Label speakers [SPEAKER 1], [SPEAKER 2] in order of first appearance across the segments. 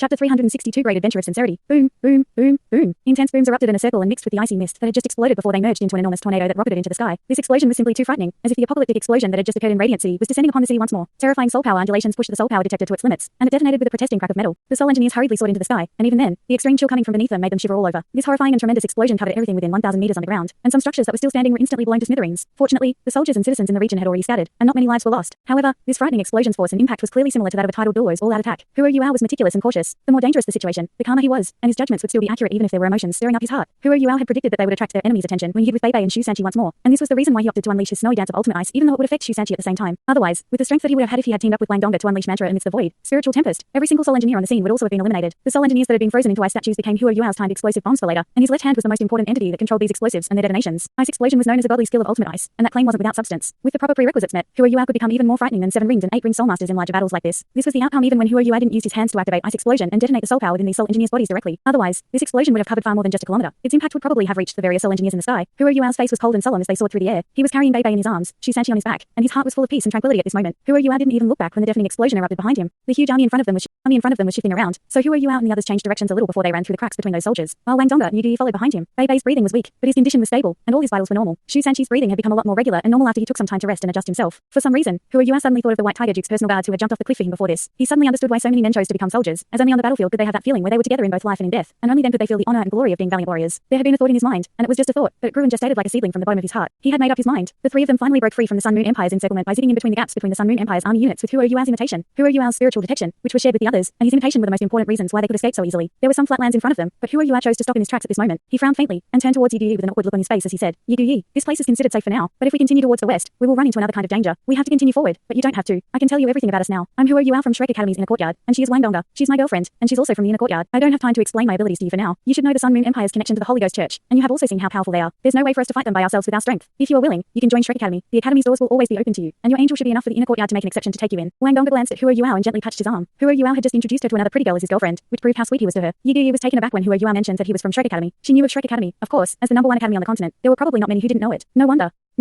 [SPEAKER 1] Chapter 362 Great Adventure of Sincerity. Boom, boom, boom, boom. Intense booms erupted in a circle and mixed with the icy mist that had just exploded before they merged into an enormous tornado that rocketed into the sky. This explosion was simply too frightening, as if the apocalyptic explosion that had just occurred in Radiant City was descending upon the city once more. Terrifying soul power undulations pushed the soul power detector to its limits, and it detonated with a protesting crack of metal. The soul engineers hurriedly soared into the sky, and even then, the extreme chill coming from beneath them made them shiver all over. This horrifying and tremendous explosion covered everything within 1,000 meters underground, and some structures that were still standing were instantly blown to smithereens. Fortunately, the soldiers and citizens in the region had already scattered, and not many lives were lost. However, this frightening explosion's force and impact was clearly similar to that of a tidal Douluo's all-out attack. Huo Yuao was meticulous and cautious. The more dangerous the situation, the calmer he was, and his judgments would still be accurate even if there were emotions stirring up his heart. Huo Yuao had predicted that they would attract their enemies' attention when he hid with Bei Bei and Shu Sanqi once more, and this was the reason why he opted to unleash his snowy dance of ultimate ice, even though it would affect Shu Sanqi at the same time. Otherwise, with the strength that he would have had if he had teamed up with Wang Donga to unleash Mantra amidst the void, spiritual tempest, every single soul engineer on the scene would also have been eliminated. The soul engineers that had been frozen into ice statues became Huo Yuao's timed explosive bombs for later, and his left hand was the most important entity that controlled these explosives and their detonations. Ice explosion was known as a godly skill of ultimate ice, and that claim wasn't without substance. With the proper prerequisites met, Huo Yuao could become even more frightening than 7 rings and 8 ring soul masters in larger battles like this. This was the outcome even when Huo Yuao didn't use his hands to activate ice explosion and detonate the soul power within these soul engineers' bodies directly. Otherwise, this explosion would have covered far more than just a kilometer. Its impact would probably have reached the various soul engineers in the sky. Huo Yuao's face was cold and solemn as they soared through the air. He was carrying Bei Bei in his arms, Shu Sanqi on his back, and his heart was full of peace and tranquility at this moment. Huo Yuao didn't even look back when the deafening explosion erupted behind him. The huge army in front of them was shifting around, so Huo Yuao and the others changed directions a little before they ran through the cracks between those soldiers. While Wang Donga and Yu Yi followed behind him, Bei Bei's breathing was weak, but his condition was stable, and all his vitals were normal. Shu Sanqi's breathing had become a lot more regular and normal after he took some time to rest and adjust himself. For some reason, Huo Yuao suddenly thought of the White Tiger Duke's personal guards who had jumped off the cliff for him before this. He suddenly understood why so many men chose to become soldiers, as only on the battlefield could they have that feeling where they were together in both life and in death, and only then could they feel the honor and glory of being valiant warriors. There had been a thought in his mind, and it was just a thought, but it grew and gestated like a seedling from the bottom of his heart. He had made up his mind. The three of them finally broke free from the Sun Moon Empire's encirclement by zipping in between the gaps between the Sun Moon Empire's army units with Huo Yuao's imitation, Huo Yuao's spiritual detection, which was shared with the others, and his imitation were the most important reasons why they could escape so easily. There were some flatlands in front of them, but Huo Yuao chose to stop in his tracks at this moment. He frowned faintly and turned towards Yu Yi with an awkward look on his face as he said, "Yu Yi, this place is considered safe for now, but if we continue towards the west, we will run into another kind of danger. We have to continue forward, but you don't have to. I can tell you everything about us now. I'm Huo Yuao from Shrek Academy's inner courtyard, and she is Wang Donga. She's my girlfriend, and she's also from the inner courtyard. I don't have time to explain my abilities to you for now. You should know the Sun Moon Empire's connection to the Holy Ghost Church, and you have also seen how powerful they are. There's no way for us to fight them by ourselves with our strength. If you are willing, you can join Shrek Academy. The academy's doors will always be open to you, and your angel should be enough for the inner courtyard to make an exception to take you in." Wang Donga glanced at Huo Yuao and gently touched his arm. Huo Yuao had just introduced her to another pretty girl as his girlfriend, which proved how sweet he was to her. Yu Yi was taken aback when Huo Yuao mentioned that he was from Shrek Academy. She knew of Shrek Academy, of course, as the #1 academy on the continent. There were probably not many who didn't know it. No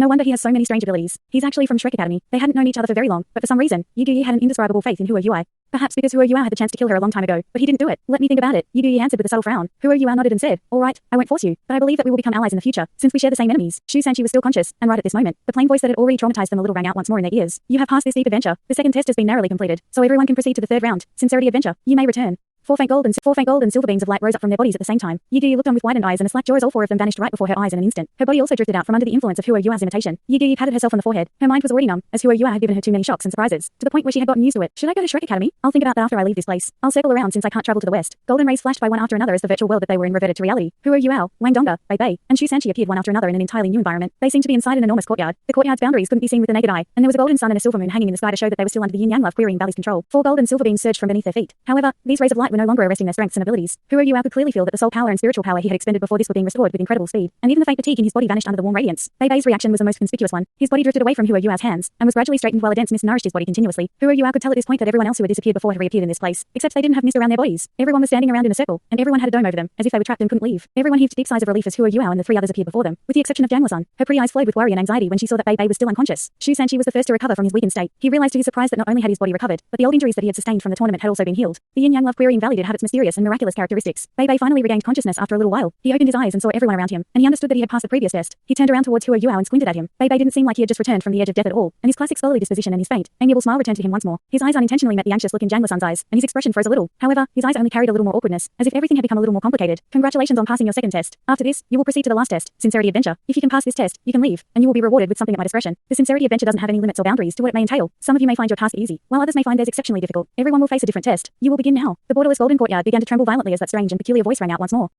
[SPEAKER 1] wonder he has so many strange abilities. He's actually from Shrek Academy. They hadn't known each other for very long, but for some reason, Yu Yi had an indescribable faith in Huo Yuao. Perhaps because Huo Yuao had the chance to kill her a long time ago, but he didn't do it. "Let me think about it," Yu Yi answered with a subtle frown. Huo Yuao nodded and said, "All right, I won't force you, but I believe that we will become allies in the future, since we share the same enemies." Shu Sanqi was still conscious, and right at this moment, the plain voice that had already traumatized them a little rang out once more in their ears. "You have passed this deep adventure. The second test has been narrowly completed, so everyone can proceed to the third round. Sincerity adventure. You may return." Four faint gold and silver beams of light rose up from their bodies at the same time. Yu Yi looked on with widened eyes and a slack jaw as all 4 of them vanished right before her eyes in an instant. Her body also drifted out from under the influence of Huo Yuao's imitation. Yu Yi patted herself on the forehead. Her mind was already numb, as Huo Yuao had given her too many shocks and surprises, to the point where she had gotten used to it. "Should I go to Shrek Academy? I'll think about that after I leave this place. I'll circle around since I can't travel to the west." Golden rays flashed by one after another as the virtual world that they were in reverted to reality. Huo Yuao, Wang Donga, Bei Bei, and Shu Sanqi appeared one after another in an entirely new environment. They seemed to be inside an enormous courtyard. The courtyard's boundaries couldn't be seen with the naked eye, and there was a golden sun and a silver moon hanging in the sky to show that they were still under the yin-yang love querying valley's control. 4 gold and silver beams surged from beneath their feet. However, these rays of light were no longer arresting their strengths and abilities. Huo Yuao could clearly feel that the soul power and spiritual power he had expended before this were being restored with incredible speed, and even the faint fatigue in his body vanished under the warm radiance. Bei Bei's reaction was the most conspicuous one. His body drifted away from Huo Yuao's hands, and was gradually straightened while a dense mist nourished his body continuously. Huo Yuao could tell at this point that everyone else who had disappeared before had reappeared in this place, except they didn't have mist around their bodies. Everyone was standing around in a circle, and everyone had a dome over them, as if they were trapped and couldn't leave. Everyone heaved deep sighs of relief as Huo Yuao and the 3 others appeared before them, with the exception of Jianglasun. Her pretty eyes flowed with worry and anxiety when she saw that Bei Bei was still unconscious. Shu Sanqi was the first to recover from his weakened state. He realized to his surprise that not only had his body recovered, but the old injuries that he had sustained from the tournament had also been healed. The yin-yang love querying valley did have its mysterious and miraculous characteristics. Bei Bei finally regained consciousness after a little while. He opened his eyes and saw everyone around him, and he understood that he had passed the previous test. He turned around towards Huo Yuao and squinted at him. Bei Bei didn't seem like he had just returned from the edge of death at all, and his classic scholarly disposition and his faint, amiable smile returned to him once more. His eyes unintentionally met the anxious look in Jianglasun's eyes, and his expression froze a little. However, his eyes only carried a little more awkwardness, as if everything had become a little more complicated. "Congratulations on passing your second test. After this, you will proceed to the last test, Sincerity Adventure. If you can pass this test, you can leave, and you will be rewarded with something at my discretion. The Sincerity Adventure doesn't have any limits or boundaries to what it may entail. Some of you may find your task easy, while others may find theirs exceptionally difficult. Everyone will face a different test. You will begin now." The borderless golden courtyard began to tremble violently as that strange and peculiar voice rang out once more.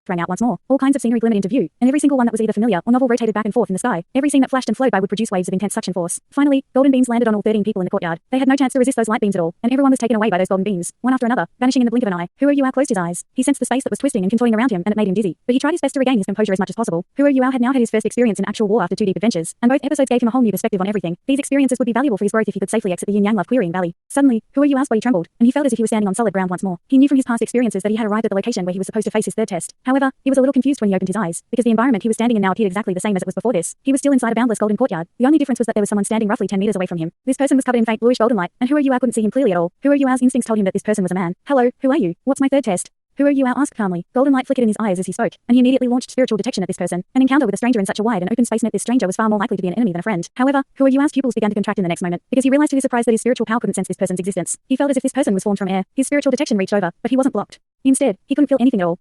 [SPEAKER 1] All kinds of scenery glimmered into view, and every single one that was either familiar or novel rotated back and forth in the sky. Every scene that flashed and flowed by would produce waves of intense suction force. Finally, golden beams landed on all 13 people in the courtyard. They had no chance to resist those light beams at all, and everyone was taken away by those golden beams, one after another, vanishing in the blink of an eye. Huo Yuao closed his eyes. He sensed the space that was twisting and contorting around him, and it made him dizzy, but he tried his best to regain his composure as much as possible. Huo Yuao had now had his first experience in actual war after 2 deep adventures, and both episodes gave him a whole new perspective on everything. These experiences would be valuable for his growth if he could safely exit the yin-yang love querying valley. Suddenly, Huo Yuao's body trembled, and he felt as if he was standing on solid ground once more. He knew from his his past experiences that he had arrived at the location where he was supposed to face his third test. However, he was a little confused when he opened his eyes, because the environment he was standing in now appeared exactly the same as it was before this. He was still inside a boundless golden courtyard. The only difference was that there was someone standing roughly 10 meters away from him. This person was covered in faint bluish golden light, and Hua Yuao couldn't see him clearly at all. Hua Yuao's instincts told him that this person was a man. Hello, who are you? What's my third test? Hua Yuao asked calmly. Golden light flickered in his eyes as he spoke, and he immediately launched spiritual detection at this person. An encounter with a stranger in such a wide and open space meant this stranger was far more likely to be an enemy than a friend. However, Hua Yuao's pupils began to contract in the next moment, because he realized to his surprise that his spiritual power couldn't sense this person's existence. He felt as if this person was formed from air. His spiritual detection reached over, but he wasn't blocked. Instead, he couldn't feel anything at all.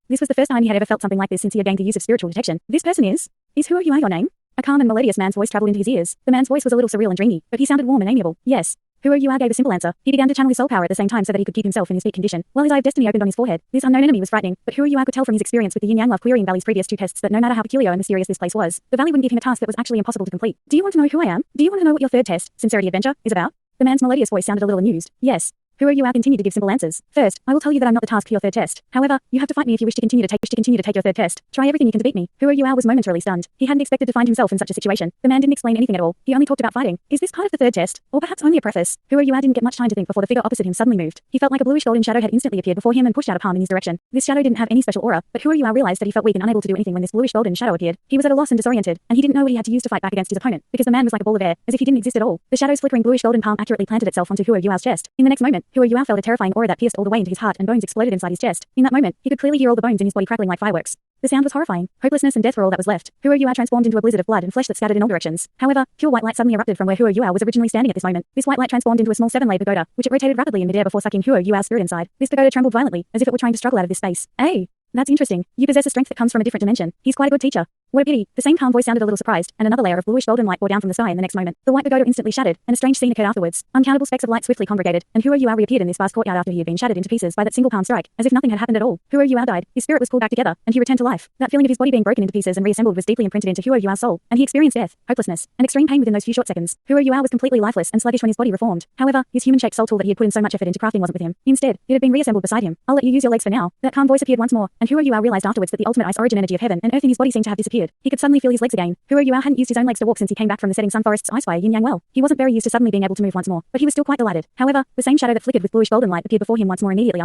[SPEAKER 1] This was the first time he had ever felt something like this since he had gained the use of spiritual detection. This person is Hua Yuao your name? A calm and melodious man's voice traveled into his ears. The man's voice was a little surreal and dreamy, but he sounded warm and amiable. Yes. Hua Yuao gave a simple answer. He began to channel his soul power at the same time so that he could keep himself in his peak condition. While his eye of destiny opened on his forehead, this unknown enemy was frightening, but Hua Yuao could tell from his experience with the Yin-Yang Love Querying Valley's previous 2 tests that no matter how peculiar and mysterious this place was, the valley wouldn't give him a task that was actually impossible to complete. Do you want to know who I am? Do you want to know what your third test, Sincerity Adventure, is about? The man's melodious voice sounded a little amused. Yes. Hua Yuao continued to give simple answers. First, I will tell you that I'm not the task for your third test. However, you have to fight me if you wish to continue to take your third test. Try everything you can to beat me. Hua Yuao was momentarily stunned. He hadn't expected to find himself in such a situation. The man didn't explain anything at all. He only talked about fighting. Is this part of the third test? Or perhaps only a preface? Hua Yuao didn't get much time to think before the figure opposite him suddenly moved. He felt like a bluish golden shadow had instantly appeared before him and pushed out a palm in his direction. This shadow didn't have any special aura, but Hua Yuao realized that he felt weak and unable to do anything when this bluish golden shadow appeared. He was at a loss and disoriented, and he didn't know what he had to use to fight back against his opponent, because the man was like a ball of air, as if he didn't exist at all. The shadow's flickering bluish golden palm accurately planted itself onto Hua Yuao's chest. In the next moment, Hua Yuao felt a terrifying aura that pierced all the way into his heart and bones exploded inside his chest. In that moment, he could clearly hear all the bones in his body crackling like fireworks. The sound was horrifying. Hopelessness and death were all that was left. Hua Yuao transformed into a blizzard of blood and flesh that scattered in all directions. However, pure white light suddenly erupted from where Hua Yuao was originally standing at this moment. This white light transformed into a small 7-layered pagoda, which it rotated rapidly in midair before sucking Hua Yuao's spirit inside. This pagoda trembled violently, as if it were trying to struggle out of this space. Hey! That's interesting. You possess a strength that comes from a different dimension. He's quite a good teacher. What a pity. The same calm voice sounded a little surprised, and another layer of bluish golden light bore down from the sky in the next moment. The white pagoda instantly shattered, and a strange scene occurred afterwards. Uncountable specks of light swiftly congregated, and Hua Yuao reappeared in this vast courtyard after he had been shattered into pieces by that single palm strike, as if nothing had happened at all. Hua Yuao died. His spirit was pulled back together, and he returned to life. That feeling of his body being broken into pieces and reassembled was deeply imprinted into Hua Yuao's soul, and he experienced death, hopelessness, and extreme pain within those few short seconds. Hua Yuao was completely lifeless and sluggish when his body reformed. However, his human-shaped soul tool that he had put in so much effort into crafting wasn't with him. Instead, it had been reassembled beside him. I'll let you use your legs for now. That calm voice appeared once more, and Hua Yuao realized afterwards that the ultimate ice origin energy of heaven and earth in his body seemed to have disappeared. He could suddenly feel his legs again. Hua Yuao hadn't used his own legs to walk since he came back from the setting sun forest's ice fire Yin Yang well. He wasn't very used to suddenly being able to move once more, but he was still quite delighted. However, the same shadow that flickered with bluish golden light appeared before him once more immediately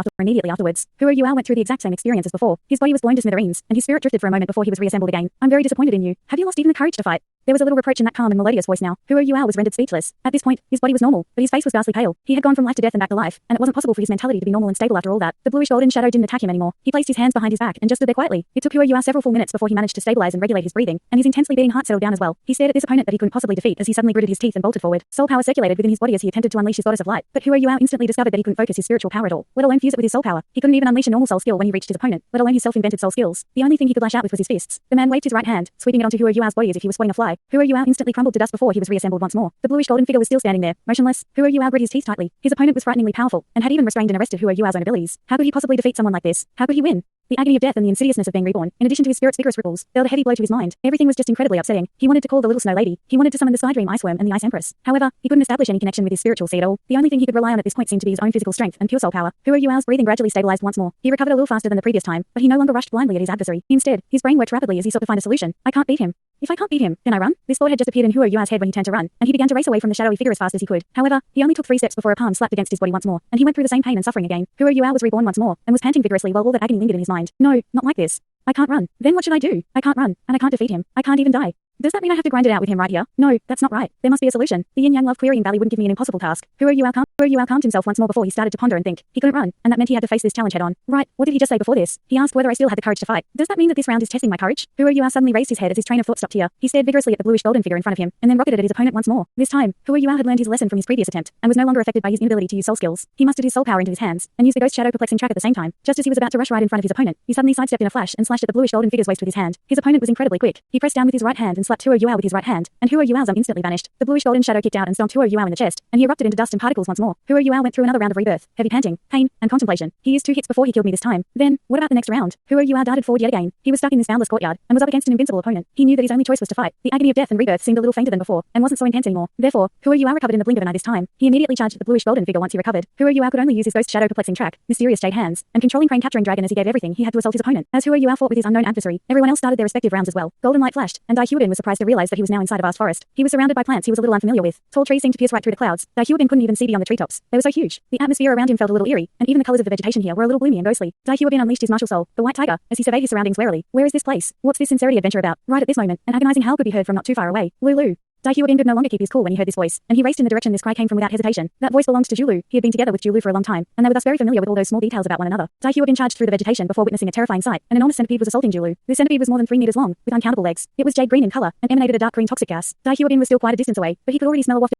[SPEAKER 1] afterwards. Hua Yuao went through the exact same experience as before. His body was blown to smithereens, and his spirit drifted for a moment before he was reassembled again. I'm very disappointed in you. Have you lost even the courage to fight? There was a little reproach in that calm and melodious voice now. Hua Yuao was rendered speechless. At this point, his body was normal, but his face was ghastly pale. He had gone from life to death and back to life, and it wasn't possible for his mentality to be normal and stable after all that. The bluish golden shadow didn't attack him anymore. He placed his hands behind his back and just stood there quietly. It took Hua Yuao several full minutes before he managed to stabilize and regulate his breathing, and his intensely beating heart settled down as well. He stared at this opponent that he couldn't possibly defeat as he suddenly gritted his teeth and bolted forward. Soul power circulated within his body as he attempted to unleash his goddess of light, but Hua Yuao instantly discovered that he couldn't focus his spiritual power at all, let alone fuse it with his soul power. He couldn't even unleash a normal soul skill when he reached his opponent, let alone his self-invented soul skills. The only thing he could lash out with was his fists. The man waved his right hand, sweeping it onto Hua Yuao's body as if he was swatting a fly. Hua Yuao instantly crumbled to dust before he was reassembled once more. The bluish golden figure was still standing there, motionless. Hua Yuao grit his teeth tightly. His opponent was frighteningly powerful, and had even restrained and arrested Hua Yuao's own abilities. How could he possibly defeat someone like this? How could he win? The agony of death and the insidiousness of being reborn, in addition to his spirit's vigorous ripples, dealt a heavy blow to his mind. Everything was just incredibly upsetting. He wanted to call the little snow lady. He wanted to summon the Sky Dream Ice Worm and the Ice Empress. However, he couldn't establish any connection with his spiritual seed at all. The only thing he could rely on at this point seemed to be his own physical strength and pure soul power. Hua Yuao's breathing gradually stabilized once more. He recovered a little faster than the previous time, but he no longer rushed blindly at his adversary. Instead, his brain worked rapidly as he sought to find a solution. I can't beat him. If I can't beat him, can I run? This thought had just appeared in Hua Yuao's head when he turned to run, and he began to race away from the shadowy figure as fast as he could. However, he only took 3 steps before a palm slapped against his body once more, and he went through the same pain and suffering again. Hua Yuao was reborn once more, and was panting vigorously while all that agony lingered in his mind. No, not like this. I can't run. Then what should I do? I can't run, and I can't defeat him. I can't even die. Does that mean I have to grind it out with him right here? No, that's not right. There must be a solution. The Yin-Yang Love Querying Valley wouldn't give me an impossible task. Hua Yuao calmed himself once more before he started to ponder and think. He couldn't run, and that meant he had to face this challenge head on. Right, what did he just say before this? He asked whether I still had the courage to fight. Does that mean that this round is testing my courage? Hua Yuao suddenly raised his head as his train of thought stopped here. He stared vigorously at the bluish golden figure in front of him, and then rocketed at his opponent once more. This time, Hua Yuao had learned his lesson from his previous attempt, and was no longer affected by his inability to use soul skills. He mustered his soul power into his hands, and used the ghost shadow perplexing track at the same time. Just as he was about to rush right in front of his opponent, he suddenly sidestepped in a flash and slashed at the bluish golden figure's waist with his hand. His opponent was incredibly quick. He pressed down with his right hand and slapped Hua Yuao with his right hand, and Hua Yuao's arm instantly vanished. The bluish golden shadow kicked out and stomped Hua Yuao in the chest, and he erupted into dust and particles once more. Hua Yuao went through another round of rebirth, heavy panting, pain, and contemplation. He used 2 hits before he killed me this time. Then, what about the next round? Hua Yuao darted forward yet again. He was stuck in this boundless courtyard, and was up against an invincible opponent. He knew that his only choice was to fight. The agony of death and rebirth seemed a little fainter than before, and wasn't so intense anymore. Therefore, Hua Yuao recovered in the blink of an eye this time. He immediately charged at the bluish golden figure once he recovered. Hua Yuao could only use his ghost shadow perplexing track, mysterious jade hands, and controlling crane capturing dragon as he gave everything he had to assault his opponent. As Hua Yuao fought with his unknown adversary, everyone else started their respective rounds as well. Golden light flashed, and Dai Huadin was was surprised to realize that he was now inside a vast forest. He was surrounded by plants he was a little unfamiliar with. Tall trees seemed to pierce right through the clouds. Dahyuobin couldn't even see beyond the treetops. They were so huge. The atmosphere around him felt a little eerie, and even the colors of the vegetation here were a little gloomy and ghostly. Dahyuobin unleashed his martial soul, the white tiger, as he surveyed his surroundings warily. Where is this place? What's this Sincerity adventure about? Right at this moment, an agonizing howl could be heard from not too far away. Lulu. Dahyuobin could no longer keep his cool when he heard this voice, and he raced in the direction this cry came from without hesitation. That voice belonged to Douluo. He had been together with Douluo for a long time, and they were thus very familiar with all those small details about one another. Dahyuobin charged through the vegetation before witnessing a terrifying sight. An enormous centipede was assaulting Douluo. The centipede was more than 3 meters long, with uncountable legs. It was jade green in color, and emanated a dark green toxic gas. Dahyuobin was still quite a distance away, but he could already smell a waft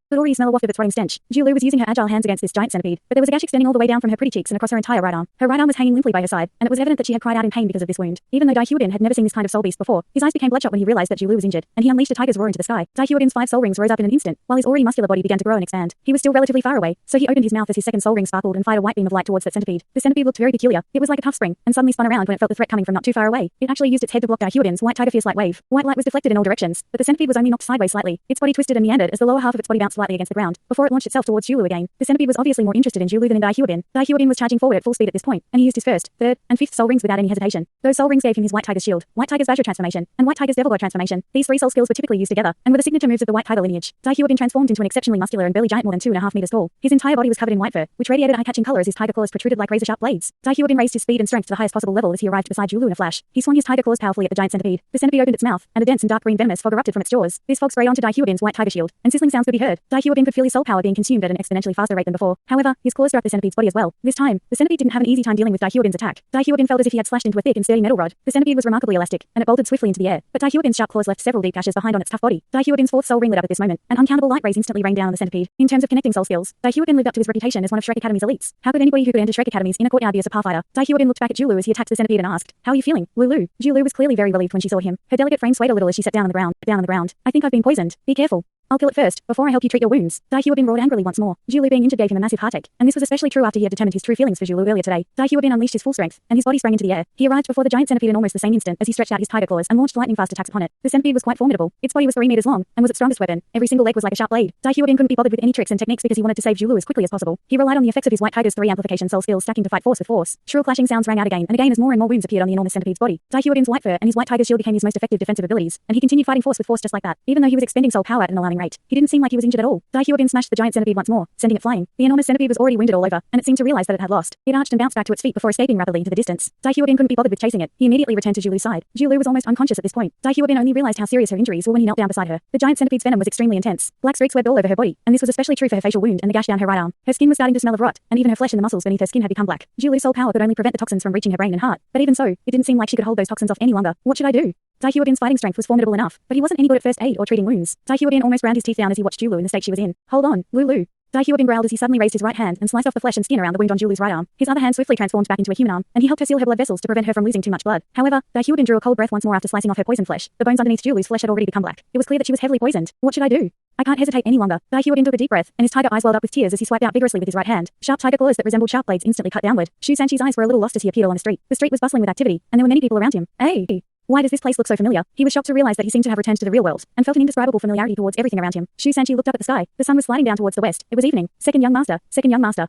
[SPEAKER 1] of its rotting stench. Douluo was using her agile hands against this giant centipede, but there was a gash extending all the way down from her pretty cheeks and across her entire right arm. Her right arm was hanging limply by her side, and it was evident that she had cried out in pain because of this wound. Even though Dahyuobin had never seen this kind of soul beast before, his eyes became bloodshot when he realized that Douluo was injured, and he unleashed a tiger's roar into the sky. Dahyuobin's 5 soul rings rose up in an instant, while his already muscular body began to grow and expand. He was still relatively far away, so he opened his mouth as his second soul ring sparkled and fired a white beam of light towards that centipede. The centipede looked very peculiar. It was like a tough spring, and suddenly spun around when it felt the threat coming from not too far away. It actually used its head to block Dahyuobin's white tiger fierce light wave. White light was deflected in all directions, but the centipede was only knocked sideways slightly. Its body twisted and meandered as the lower half of its body bounced slightly against the ground, before it launched itself towards Douluo again. The centipede was obviously more interested in Douluo than in Dahyuobin. Dahyuobin was charging forward at full speed at this point, and he used his first, third, and fifth soul rings without any hesitation. Those soul rings gave him his white tiger's shield, white tiger's badger transformation, and white tiger's devil god transformation. These 3 soul skills were typically used together, and were the signature moves of the white tiger lineage. Dahyuobin transformed into an exceptionally muscular and burly giant more than 2.5 meters tall. His entire body was covered in white fur, which radiated eye-catching color as his tiger claws protruded like razor-sharp blades. Dahyuobin raised his speed and strength to the highest possible level as he arrived beside Douluo in a flash. He swung his tiger claws powerfully at the giant centipede. The centipede opened its mouth, and a dense and dark green venomous fog erupted from its jaws. This fog sprayed onto Dahyuobin's white tiger shield, and sizzling sounds could be heard. Dahyuobin could feel his soul power being consumed at an exponentially faster rate than before. However, his claws struck the centipede's body as well. This time, the centipede didn't have an easy time dealing with Dahyuobin's attack. Dahyuobin felt as if he had slashed into a thick and sturdy metal rod. The centipede was remarkably elastic, and it bolted swiftly into the air, but Dahyuobin's sharp claws left several deep gashes behind on its tough body. Dahyuobin's 4th soul ring lit up at this moment, and uncountable light rays instantly rained down on the centipede. In terms of connecting soul skills, Dahyuobin lived up to his reputation as one of Shrek Academy's elites. How could anybody who could enter Shrek Academy's inner courtyard be a super fighter? Dahyuobin looked back at Douluo as he attacked the centipede and asked, "How are you feeling, Lulu?" Douluo was clearly very relieved when she saw him. Her delicate frame swayed a little as she sat down on the ground. "I think I've been poisoned. Be careful. I'll kill it first, before I help you treat your wounds." Dahyuobin roared angrily once more. Douluo being injured gave him a massive heartache, and this was especially true after he had determined his true feelings for Douluo earlier today. Dahyuobin unleashed his full strength, and his body sprang into the air. He arrived before the giant centipede in almost the same instant as he stretched out his tiger claws and launched lightning-fast attacks upon it. The centipede was quite formidable. Its body was 3 meters long, and was its strongest weapon. Every single leg was like a sharp blade. Dahyuobin couldn't be bothered with any tricks and techniques because he wanted to save Douluo as quickly as possible. He relied on the effects of his white tiger's 3 amplification soul skills stacking to fight force with force. Shrill clashing sounds rang out again and again as more and more wounds appeared on the enormous centipede's body. Dahyuobin's white fur and his white tiger's shield became his most effective defensive abilities, and he continued fighting force with force just like that. Even though he was expending soul power at an alarming rate, he didn't seem like he was injured at all. Dahyuobin smashed the giant centipede once more, sending it flying. The enormous centipede was already wounded all over, and it seemed to realize that it had lost. It arched and bounced back to its feet before escaping rapidly into the distance. Dahyuobin couldn't be bothered with chasing it. He immediately returned to Douluo's side. Douluo was almost unconscious at this point. Dahyuobin only realized how serious her injuries were when he knelt down beside her. The giant centipede's venom was extremely intense. Black streaks webbed all over her body, and this was especially true for her facial wound and the gash down her right arm. Her skin was starting to smell of rot, and even her flesh and the muscles beneath her skin had become black. Douluo's soul power could only prevent the toxins from reaching her brain and heart, but even so, it didn't seem like she could hold those toxins off any longer. What should I do? Dahyuobin's fighting strength was formidable enough, but he wasn't any good at first aid or treating wounds. Dahyuobin almost ground his teeth down as he watched Douluo in the state she was in. "Hold on, Lulu." Dahyuobin growled as he suddenly raised his right hand and sliced off the flesh and skin around the wound on Douluo's right arm. His other hand swiftly transformed back into a human arm, and he helped her seal her blood vessels to prevent her from losing too much blood. However, Dahyuobin drew a cold breath once more after slicing off her poison flesh. The bones underneath Douluo's flesh had already become black. It was clear that she was heavily poisoned. What should I do? I can't hesitate any longer. Dahyuobin took a deep breath, and his tiger eyes welled up with tears as he swiped out vigorously with his right hand. Sharp tiger claws that resembled sharp blades instantly cut downward. Shu Sanchi's eyes were a little lost as he appeared along the street. The street was bustling with activity, and there were many people around him. Hey! Why does this place look so familiar? He was shocked to realize that he seemed to have returned to the real world, and felt an indescribable familiarity towards everything around him. Shu Sanchi looked up at the sky. The sun was sliding down towards the west. It was evening. Second young master,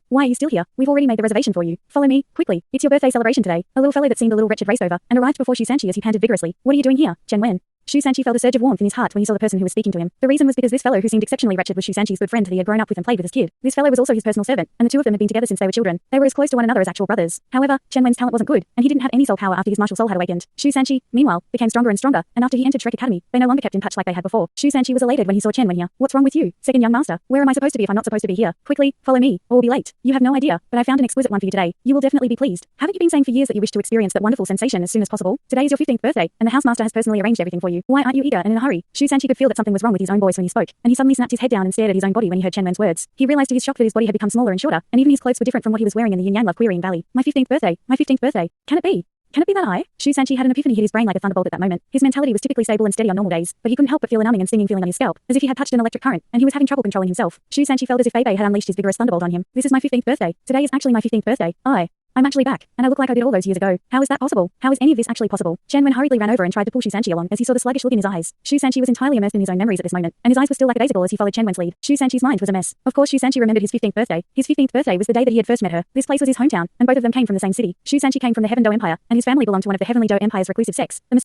[SPEAKER 1] why are you still here? We've already made the reservation for you. Follow me, quickly. It's your birthday celebration today. A little fellow that seemed a little wretched raced over, and arrived before Shu Sanchi as he panted vigorously. What are you doing here, Chen Wen? Shu Sanchi felt a surge of warmth in his heart when he saw the person who was speaking to him. The reason was because this fellow who seemed exceptionally wretched was Shu Sanchi's good friend that he had grown up with and played with as kid. This fellow was also his personal servant, and the two of them had been together since they were children. They were as close to one another as actual brothers. However, Chen Wen's talent wasn't good, and he didn't have any soul power after his martial soul had awakened. Shu Sanchi, meanwhile, became stronger and stronger, and after he entered Shrek Academy, they no longer kept in touch like they had before. Shu Sanchi was elated when he saw Chen Wen here. What's wrong with you, second young master? Where am I supposed to be if I'm not supposed to be here? Quickly, follow me, or we'll be late. You have no idea, but I found an exquisite one for you today. You will definitely be pleased. Haven't you been saying for years that you wish to experience that wonderful sensation as soon as possible? Today is your 15th birthday, and the housemaster has personally arranged everything for you. Why aren't you eager and in a hurry? Shu Sanchi could feel that something was wrong with his own voice when he spoke, and he suddenly snapped his head down and stared at his own body when he heard Chen Wen's words. He realized to his shock that his body had become smaller and shorter, and even his clothes were different from what he was wearing in the Yin-Yang Love Querying Valley. My 15th birthday. My 15th birthday. Can it be? Can it be that I? Shu Sanchi had an epiphany hit his brain like a thunderbolt at that moment. His mentality was typically stable and steady on normal days, but he couldn't help but feel a numbing and stinging feeling on his scalp, as if he had touched an electric current, and he was having trouble controlling himself. Shu Sanchi felt as if Fei Bei had unleashed his vigorous thunderbolt on him. This is my 15th birthday. Today is actually my 15th birthday. I'm actually back, and I look like I did all those years ago. How is that possible? How is any of this actually possible? Chen Wen hurriedly ran over and tried to pull Shu Sanqi along as he saw the sluggish look in his eyes. Shu Sanqi was entirely immersed in his own memories at this moment, and his eyes were still lackadaisical as he followed Chen Wen's lead. Shu Sanqi's mind was a mess. Of course, Shu Sanqi remembered his 15th birthday. His 15th birthday was the day that he had first met her. This place was his hometown, and both of them came from the same city. Shu Sanqi came from the Heaven Do Empire, and his family belonged to one of the Heavenly Do Empire's reclusive sects, the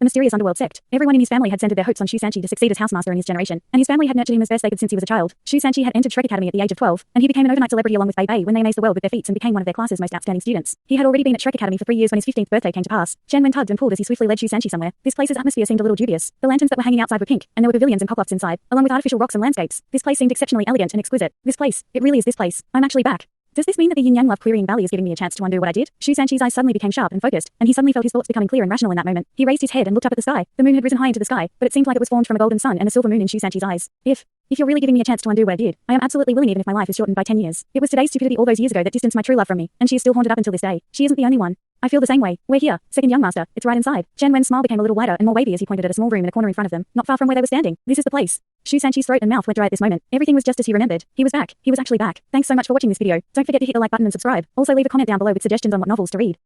[SPEAKER 1] mysterious underworld sect. Everyone in his family had centered their hopes on Shu Sanqi to succeed as housemaster in his generation, and his family had nurtured him as best they could since he was a child. Shu Sanqi had entered Shrek Academy at the age of 12, and he became an overnight celebrity along with Bei Bei when they amazed the world with their feats and became one of their class's most outstanding students. He had already been at Shrek Academy for 3 years when his 15th birthday came to pass. Chen Wen tugged and pulled as he swiftly led Shu Sanqi somewhere. This place's atmosphere seemed a little dubious. The lanterns that were hanging outside were pink, and there were pavilions and pop-ups inside, along with artificial rocks and landscapes. This place seemed exceptionally elegant and exquisite. This place, it really is this place. I'm actually back. Does this mean that the yin-yang love querying valley is giving me a chance to undo what I did? Shu Sanqi's eyes suddenly became sharp and focused, and he suddenly felt his thoughts becoming clear and rational in that moment. He raised his head and looked up at the sky. The moon had risen high into the sky, but it seemed like it was formed from a golden sun and a silver moon in Shu Sanqi's eyes. If you're really giving me a chance to undo what I did, I am absolutely willing even if my life is shortened by 10 years. It was today's stupidity all those years ago that distanced my true love from me, and she is still haunted up until this day. She isn't the only one. I feel the same way. We're here, second young master. It's right inside. Chen Wen's smile became a little wider and more wavy as he pointed at a small room in a corner in front of them, not far from where they were standing. This is the place. Shu Sanqi's throat and mouth went dry at this moment. Everything was just as he remembered. He was back. He was actually back. Thanks so much for watching this video. Don't forget to hit the like button and subscribe. Also leave a comment down below with suggestions on what novels to read.